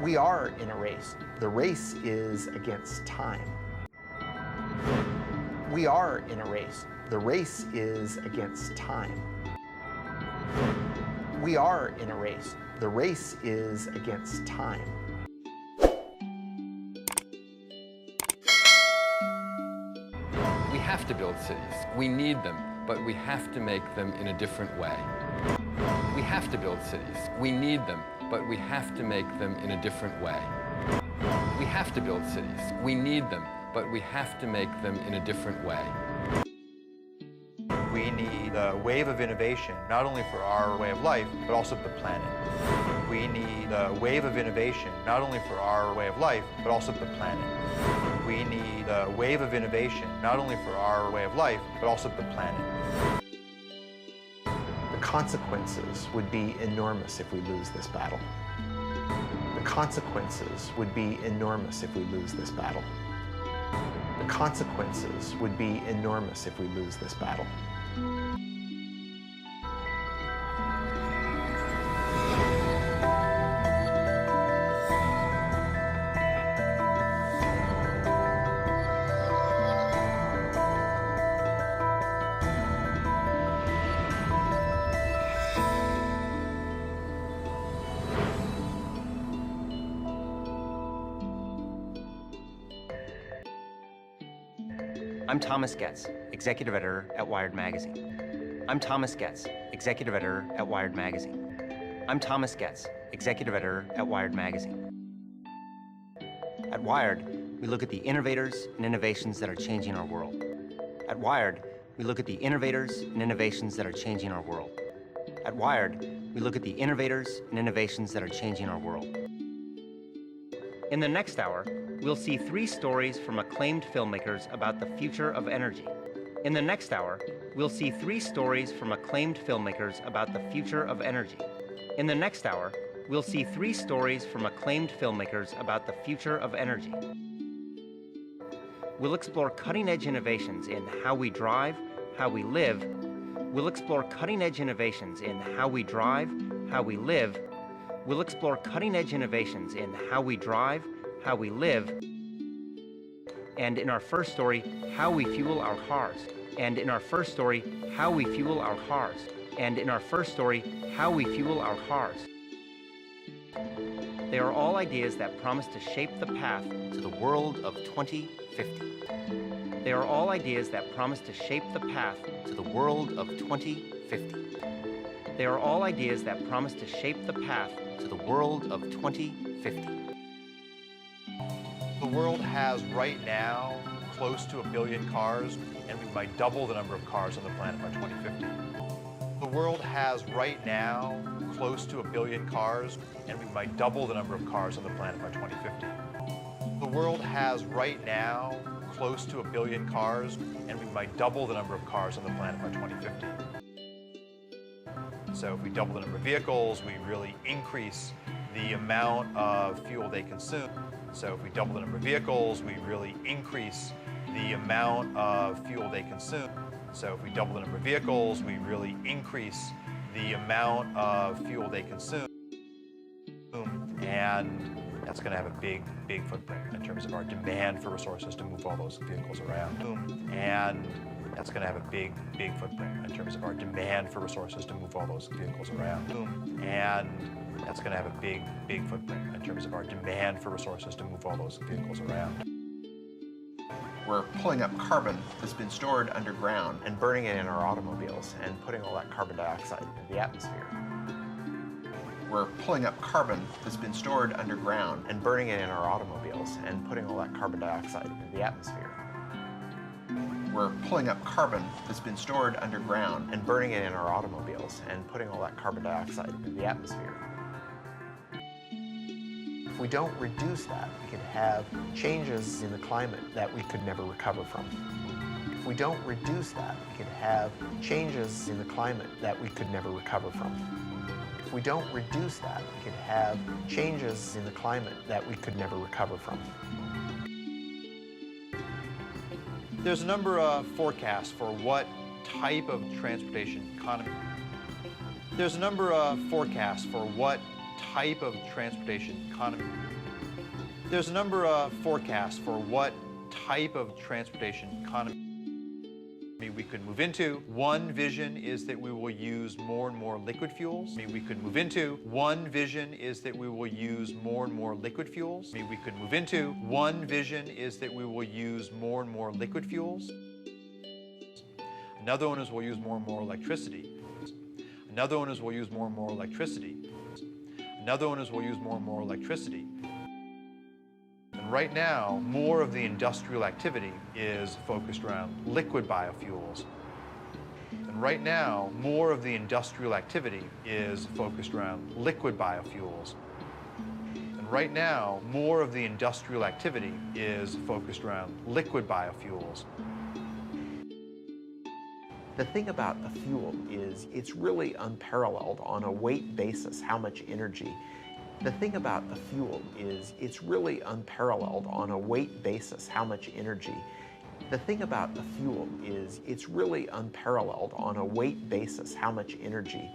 We are in a race. The race is against time. We are in a race. The race is against time. We are in a race. The race is against time. We have to build cities. We need them, but we have to make them in a different way. We have to build cities. We need them, but we have to make them in a different way. We have to build cities. We need them, but we have to make them in a different way. We need a wave of innovation, not only for our way of life, but also the planet. We need a wave of innovation, not only for our way of life, but also the planet. We need a wave of innovation, not only for our way of life, but also the planet. The consequences would be enormous if we lose this battle. The consequences would be enormous if we lose this battle. The consequences would be enormous if we lose this battle. I'm Thomas Getz, Executive Editor at Wired Magazine. I'm Thomas Getz, Executive Editor at Wired Magazine. I'm Thomas Getz, Executive Editor at Wired Magazine. At Wired, we look at the innovators and innovations that are changing our world. At Wired, we look at the innovators and innovations that are changing our world. At Wired, we look at the innovators and innovations that are changing our world. In the next hour, we'll see 3 stories from acclaimed filmmakers about the future of energy. In the next hour, we'll see 3 stories from acclaimed filmmakers about the future of energy. In the next hour, we'll see 3 stories from acclaimed filmmakers about the future of energy. We'll explore cutting-edge innovations in how we drive, how we live. We'll explore cutting-edge innovations in how we drive, how we live. We'll explore cutting-edge innovations in how we drive, how we live, and in our first story, how we fuel our cars. And in our first story, how we fuel our cars. And in our first story, how we fuel our cars. They are all ideas that promise to shape the path to the world of 2050. They are all ideas that promise to shape the path to the world of 2050. They are all ideas that promise to shape the path to the world of 2050. The world has right now close to 1 billion cars, and we might double the number of cars on the planet by 2050. The world has right now close to 1 billion cars, and we might double the number of cars on the planet by 2050. The world has right now close to 1 billion cars, and we might double the number of cars on the planet by 2050. So if we double the number of vehicles, we really increase the amount of fuel they consume. So if we double the number of vehicles, we really increase the amount of fuel they consume. So if we double the number of vehicles, we really increase the amount of fuel they consume. And that's going to have a big footprint in terms of our demand for resources to move all those vehicles around. And that's going to have a big footprint in terms of our demand for resources to move all those vehicles around. And that's going to have a big footprint in terms of our demand for resources to move all those vehicles around. We're pulling up carbon that's been stored underground and burning it in our automobiles and putting all that carbon dioxide into the atmosphere. We're pulling up carbon that's been stored underground and burning it in our automobiles and putting all that carbon dioxide into the atmosphere. We're pulling up carbon that's been stored underground and burning it in our automobiles and putting all that carbon dioxide into the atmosphere. If we don't reduce that, we could have changes in the climate that we could never recover from. If we don't reduce that, we could have changes in the climate that we could never recover from. If we don't reduce that, we could have changes in the climate that we could never recover from. There's a number of forecasts for what type of transportation economy. There's a number of forecasts for what type of transportation economy. There's a number of forecasts for what type of transportation economy we could move into. One vision is that we will use more and more liquid fuels. We could move into. One vision is that we will use more and more liquid fuels. We could move into. One vision is that we will use more and more liquid fuels. Another one is we'll use more and more electricity. Another one is we'll use more and more electricity. Another one is we'll use more and more electricity. And right now, more of the industrial activity is focused around liquid biofuels. And right now, more of the industrial activity is focused around liquid biofuels. And right now, more of the industrial activity is focused around liquid biofuels. The thing about a fuel is it's really unparalleled on a weight basis how much energy. The thing about a fuel is it's really unparalleled on a weight basis how much energy. The thing about a fuel is it's really unparalleled on a weight basis how much energy.